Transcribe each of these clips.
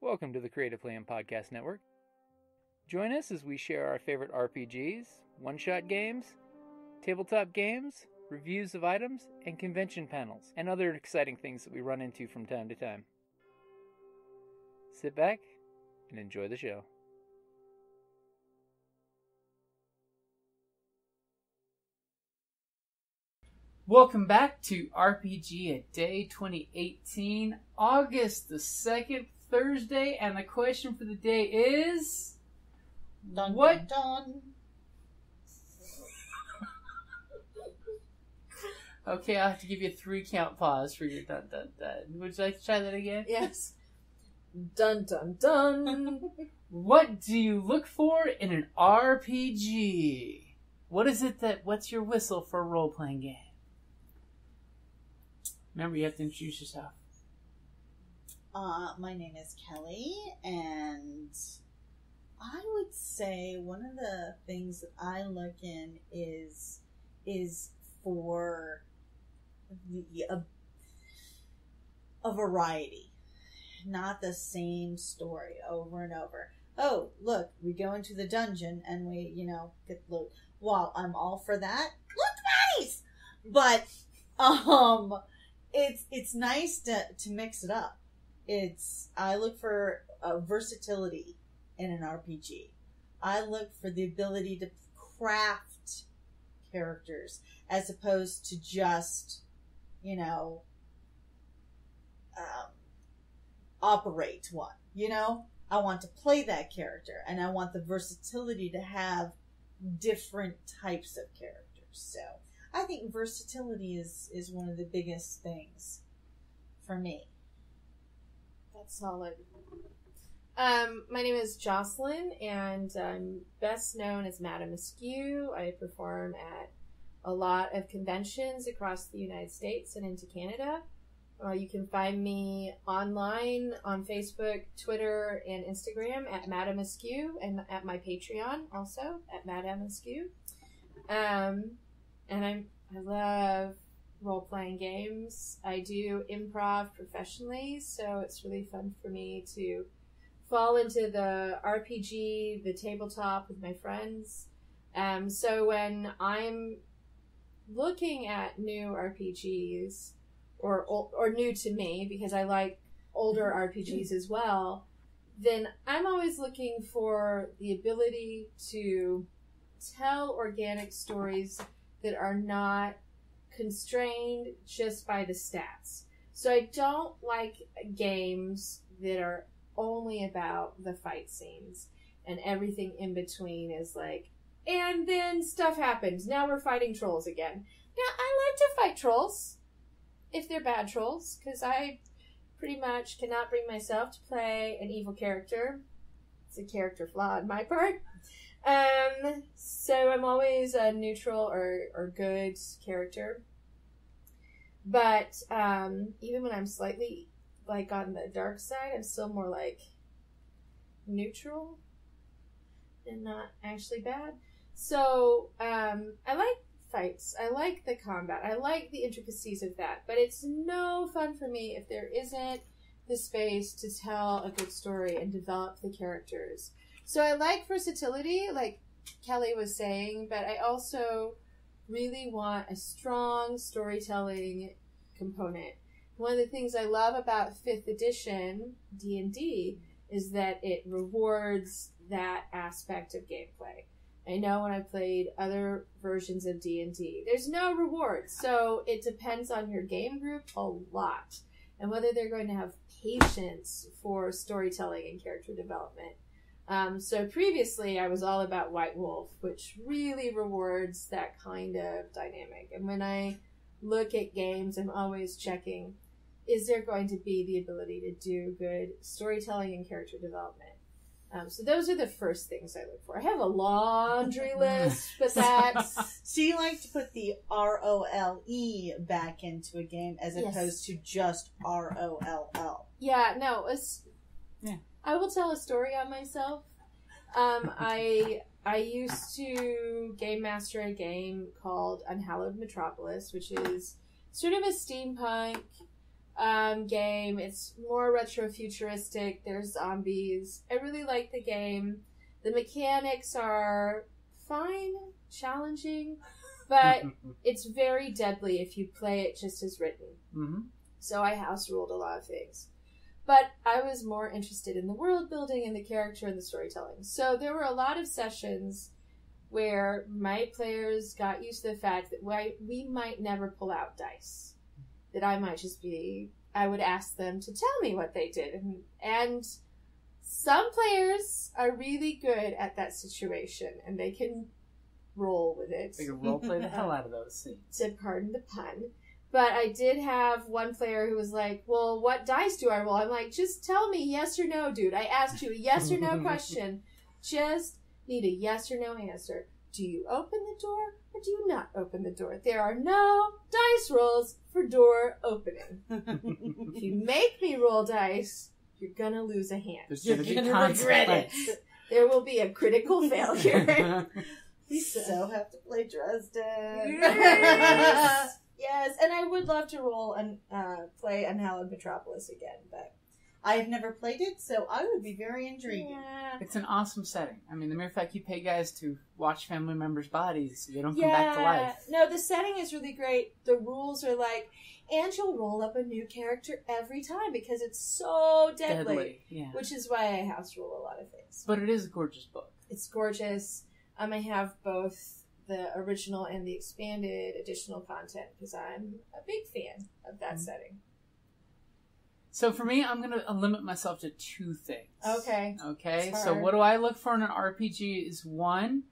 Welcome to the Creative Plan Podcast Network. Join us as we share our favorite RPGs, one-shot games, tabletop games, reviews of items, and convention panels, and other exciting things that we run into from time to time. Sit back and enjoy the show. Welcome back to RPGaDay 2018 August the 2nd, Thursday, and the question for the day is... Dun, what? Dun, dun. Okay, I'll have to give you a 3-count pause for your dun dun dun. Would you like to try that again? Yes. Dun dun dun. What do you look for in an RPG? What's your whistle for a role-playing game? Remember, you have to introduce yourself. My name is Kellie, and I would say one of the things that I look in is for a variety, not the same story over and over. Oh, look, we go into the dungeon and we, get loot. Well, I'm all for that. Loot bodies! But, it's nice to mix it up. I look for versatility in an RPG. I look for the ability to craft characters as opposed to just, operate one. I want to play that character, and I want the versatility to have different types of characters. So I think versatility is one of the biggest things for me. That's solid. My name is Jocelynne, and I'm best known as Madame Askew. I perform at a lot of conventions across the United States and into Canada. You can find me online on Facebook, Twitter, and Instagram at Madame Askew, and at my Patreon also at Madame Askew. And I love role-playing games. I do improv professionally, so it's really fun for me to fall into the RPG, the tabletop with my friends. So when I'm looking at new RPGs, or new to me, because I like older RPGs as well, then I'm always looking for the ability to tell organic stories that are not constrained just by the stats. So I don't like games that are only about the fight scenes and everything in between is like, and then stuff happens. Now we're fighting trolls again. Now, I like to fight trolls, if they're bad trolls, because I pretty much cannot bring myself to play an evil character. It's a character flaw on my part. So I'm always a neutral or good character. But even when I'm slightly like on the dark side, I'm still more like neutral and not actually bad. So I like fights. I like the combat. I like the intricacies of that. But it's no fun for me if there isn't the space to tell a good story and develop the characters. So I like versatility, like Kellie was saying, but I also really want a strong storytelling component. One of the things I love about 5th edition D&D is that it rewards that aspect of gameplay. I know when I played other versions of D&D, there's no reward, so it depends on your game group a lot, and whether they're going to have patience for storytelling and character development. So previously, I was all about White Wolf, which really rewards that kind of dynamic. And when I look at games, I'm always checking, is there going to be the ability to do good storytelling and character development? So those are the first things I look for. I have a laundry list, but that's... So you like to put the ROLE back into a game as opposed to just ROLL. Yeah, no, Yeah. I will tell a story on myself. I used to game master a game called Unhallowed Metropolis, which is sort of a steampunk game. It's more retro-futuristic. There's zombies. I really like the game. The mechanics are fine, challenging, but it's very deadly if you play it just as written. Mm-hmm. So I house ruled a lot of things. But I was more interested in the world building and the character and the storytelling. So there were a lot of sessions where my players got used to the fact that we might never pull out dice. That I might just be... I would ask them to tell me what they did. And some players are really good at that situation, and they can roll with it. They can role play the hell out of those scenes. To pardon the pun. But I did have one player who was like, well, what dice do I roll? I'm like, just tell me yes or no, dude. I asked you a yes or no question. Just need a yes or no answer. Do you open the door or do you not open the door? There are no dice rolls for door opening. If you make me roll dice, you're going to lose a hand. You're going to regret it. There will be a critical failure. We so have to play Dresden. Yes. Yes, and I would love to roll and play Unhallowed Metropolis again, but I have never played it, so I would be very intrigued. yeah. It's an awesome setting. I mean, the mere fact you pay guys to watch family members' bodies so they don't come back to life. No, the setting is really great. The rules are like, and you'll roll up a new character every time because it's so deadly. Yeah. Which is why I house rule a lot of things. But it is a gorgeous book. It's gorgeous. I have both the original and the expanded additional content because I'm a big fan of that setting. So for me, I'm going to limit myself to two things. Okay. So what do I look for in an RPG is, one,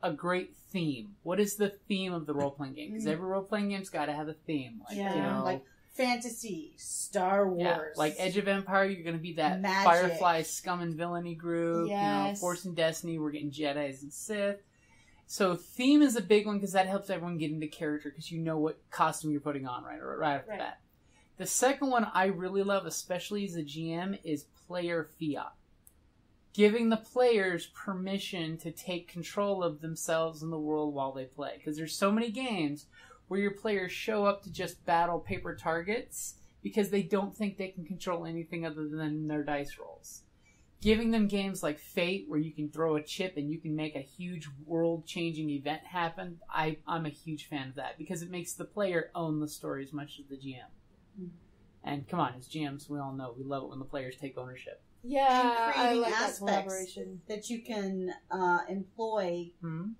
a great theme. What is the theme of the role-playing game? Because every role-playing game's got to have a theme. Like, Yeah, you know, like fantasy, Star Wars. yeah, like Edge of Empire, you're going to be that Magic. Firefly scum and villainy group. Yes. You know, Force and Destiny, we're getting Jedis and Sith. So theme is a big one because that helps everyone get into character because you know what costume you're putting on right off the bat. The second one I really love, especially as a GM, is player fiat. Giving the players permission to take control of themselves and the world while they play. Because there's so many games where your players show up to just battle paper targets because they don't think they can control anything other than their dice rolls. Giving them games like Fate, where you can throw a chip and you can make a huge world-changing event happen, I'm a huge fan of that because it makes the player own the story as much as the GM. Mm-hmm. And come on, as GMs, we all know we love it when the players take ownership. Yeah, and creating I like aspects that collaboration that you can employ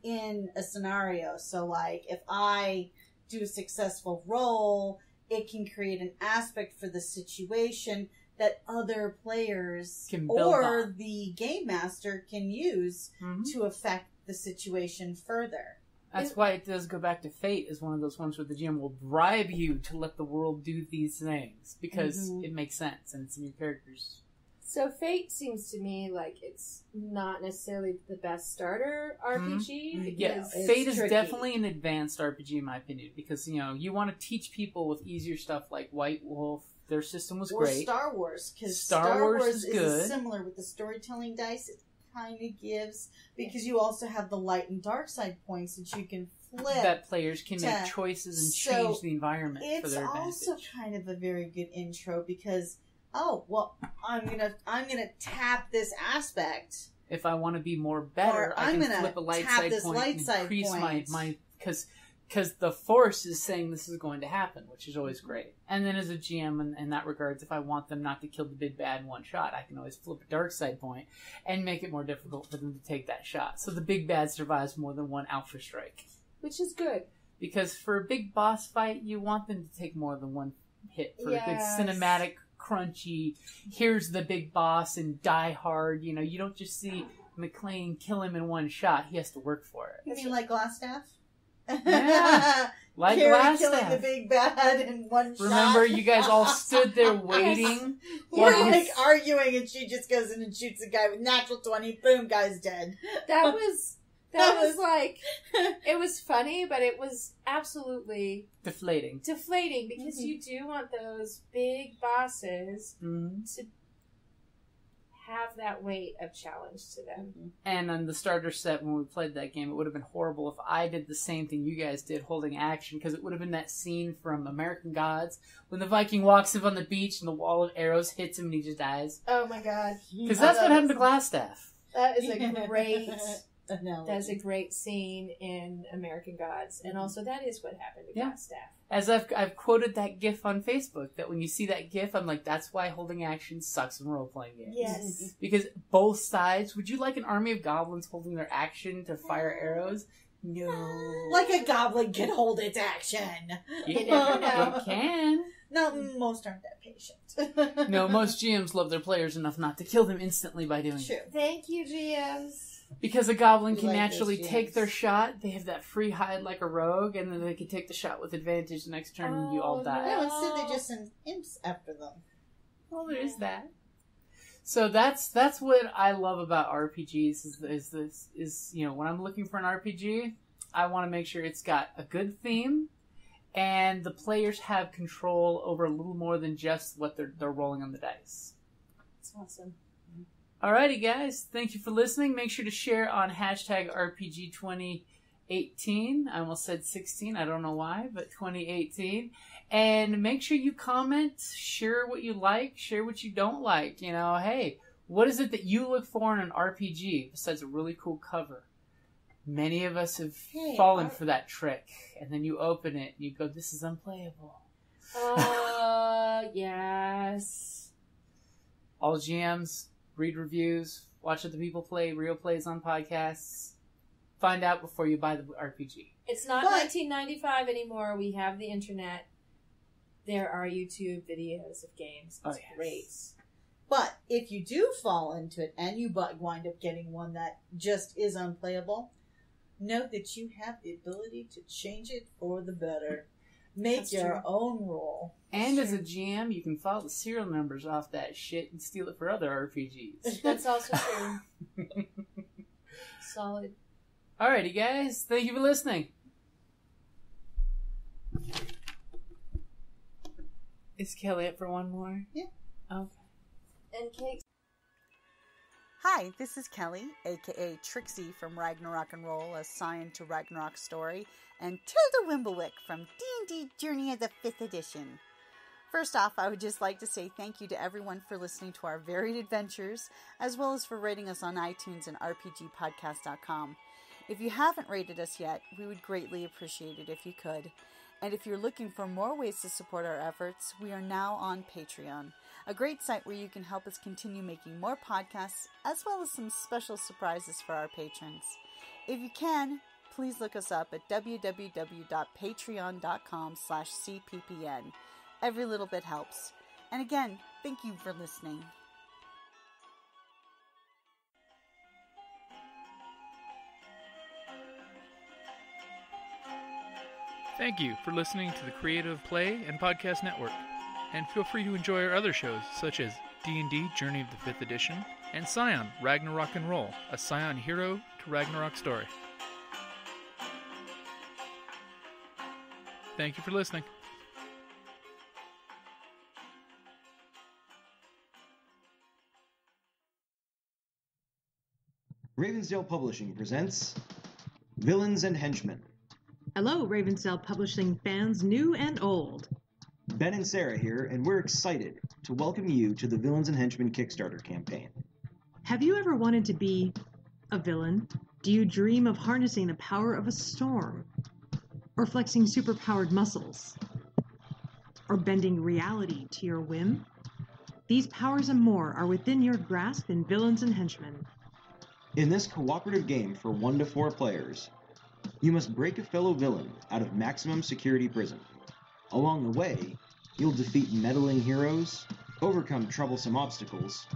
in a scenario. So, like, if I do a successful roll, it can create an aspect for the situation that other players can build or on. The game master can use to affect the situation further. That's why it does go back to Fate as one of those ones where the GM will bribe you to let the world do these things because it makes sense and it's in your characters. So Fate seems to me like it's not necessarily the best starter RPG. Yeah, Fate is definitely an advanced RPG in my opinion because, you know, you want to teach people with easier stuff like White Wolf. Their system was great. Star Wars, because Star Wars is good. Similar with the storytelling dice. It kind of gives, because you also have the light and dark side points that you can flip. That players can make choices and change the environment for their advantage. It's also kind of a very good intro because, I'm gonna tap this aspect. If I want to be more better, I can flip a light side point and increase my because the Force is saying this is going to happen, which is always great. And then as a GM, in that regards, if I want them not to kill the big bad in one shot, I can always flip a dark side point and make it more difficult for them to take that shot. So the big bad survives more than one alpha strike. Which is good. Because for a big boss fight, you want them to take more than one hit for a good cinematic, crunchy, here's the big boss and die hard. You know, you don't just see McClane kill him in one shot. He has to work for it. You mean like Glassstaff? Yeah, like Carrie killing the big bad in one shot. Remember, you guys all stood there waiting. We're like arguing, and she just goes in and shoots a guy with natural 20. Boom, guy's dead. That was like, it was funny, but it was absolutely deflating because you do want those big bosses to have that weight of challenge to them. And on the starter set, when we played that game, it would have been horrible if I did the same thing you guys did, holding action, because it would have been that scene from American Gods when the Viking walks up on the beach and the wall of arrows hits him and he just dies. Oh my god. Because that's what happened to Glassstaff. That is a great... No. That's a great scene in American Gods. And also that is what happened to Glassstaff. As I've quoted that GIF on Facebook, that when you see that GIF, I'm like, that's why holding action sucks in role-playing games. Yes. Because both sides, would you like an army of goblins holding their action to fire arrows? No. Like a goblin can hold its action. You never know. It can. No, most aren't that patient. No, most GMs love their players enough not to kill them instantly by doing True. it. Thank you, GMs. Because a goblin can like naturally those take GMs. their shot, they have that free hide like a rogue, and then they can take the shot with advantage the next turn and you all die. No, instead they just send imps after them. Well, there is that. So that's what I love about RPGs is you know, when I'm looking for an RPG, I want to make sure it's got a good theme and the players have control over a little more than just what they're rolling on the dice. That's awesome. Alrighty, guys. Thank you for listening. Make sure to share on hashtag RPG2018. I almost said 16. I don't know why, but 2018. And make sure you comment, share what you like, share what you don't like. You know, hey, what is it that you look for in an RPG besides a really cool cover? Many of us have fallen for that trick. And then you open it and you go, this is unplayable. Yes. All GMs... read reviews, watch other people play, real plays on podcasts. Find out before you buy the RPG. It's not 1995 anymore. We have the internet. There are YouTube videos of games. It's great. But if you do fall into it and you wind up getting one that just is unplayable, note that you have the ability to change it for the better. Make That's your true. own rule. And as a GM, you can follow the serial numbers off that shit and steal it for other RPGs. That's also true. Solid. Alrighty, guys. Thank you for listening. Is Kelly up for one more? Yeah. Okay. And Kate. Hi, this is Kellie, aka Trixie from Ragnarok and Roll, a Scion to Ragnarok story, and Tilda Wimblewick from D&D Journey of the 5th Edition. First off, I would just like to say thank you to everyone for listening to our varied adventures, as well as for rating us on iTunes and RPGpodcast.com. If you haven't rated us yet, we would greatly appreciate it if you could. And if you're looking for more ways to support our efforts, we are now on Patreon, a great site where you can help us continue making more podcasts, as well as some special surprises for our patrons. If you can, please look us up at www.patreon.com/cppn. Every little bit helps. And again, thank you for listening. Thank you for listening to the Creative Play and Podcast Network. And feel free to enjoy our other shows, such as D&D Journey of the 5th Edition and Scion Ragnarok and Roll, a Scion hero to Ragnarok story. Thank you for listening. Ravensdale Publishing presents Villains and Henchmen. Hello, Ravensdale Publishing fans, new and old. Ben and Sarah here, and we're excited to welcome you to the Villains and Henchmen Kickstarter campaign. Have you ever wanted to be a villain? Do you dream of harnessing the power of a storm? Or flexing superpowered muscles? Or bending reality to your whim? These powers and more are within your grasp in Villains and Henchmen. In this cooperative game for 1 to 4 players, you must break a fellow villain out of maximum security prison. Along the way, you'll defeat meddling heroes, overcome troublesome obstacles,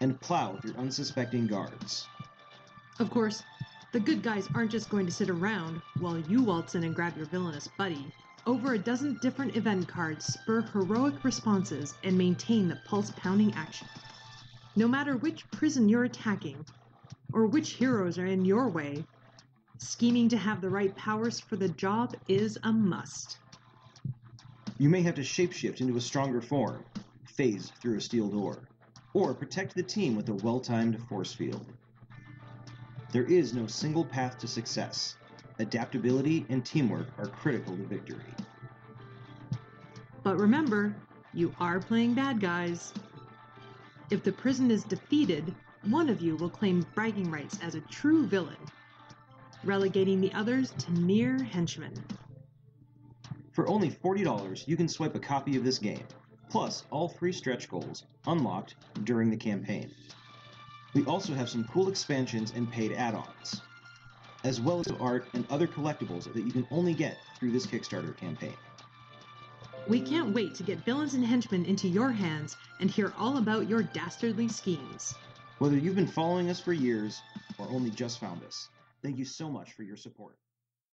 and plow through unsuspecting guards. Of course, the good guys aren't just going to sit around while you waltz in and grab your villainous buddy. Over a dozen different event cards spur heroic responses and maintain the pulse-pounding action. No matter which prison you're attacking, or which heroes are in your way, scheming to have the right powers for the job is a must. You may have to shapeshift into a stronger form, phase through a steel door, or protect the team with a well-timed force field. There is no single path to success. Adaptability and teamwork are critical to victory. But remember, you are playing bad guys. If the prison is defeated, one of you will claim bragging rights as a true villain, relegating the others to mere henchmen. For only $40, you can swipe a copy of this game, plus all 3 stretch goals unlocked during the campaign. We also have some cool expansions and paid add-ons, as well as art and other collectibles that you can only get through this Kickstarter campaign. We can't wait to get villains and henchmen into your hands and hear all about your dastardly schemes. Whether you've been following us for years or only just found us, thank you so much for your support.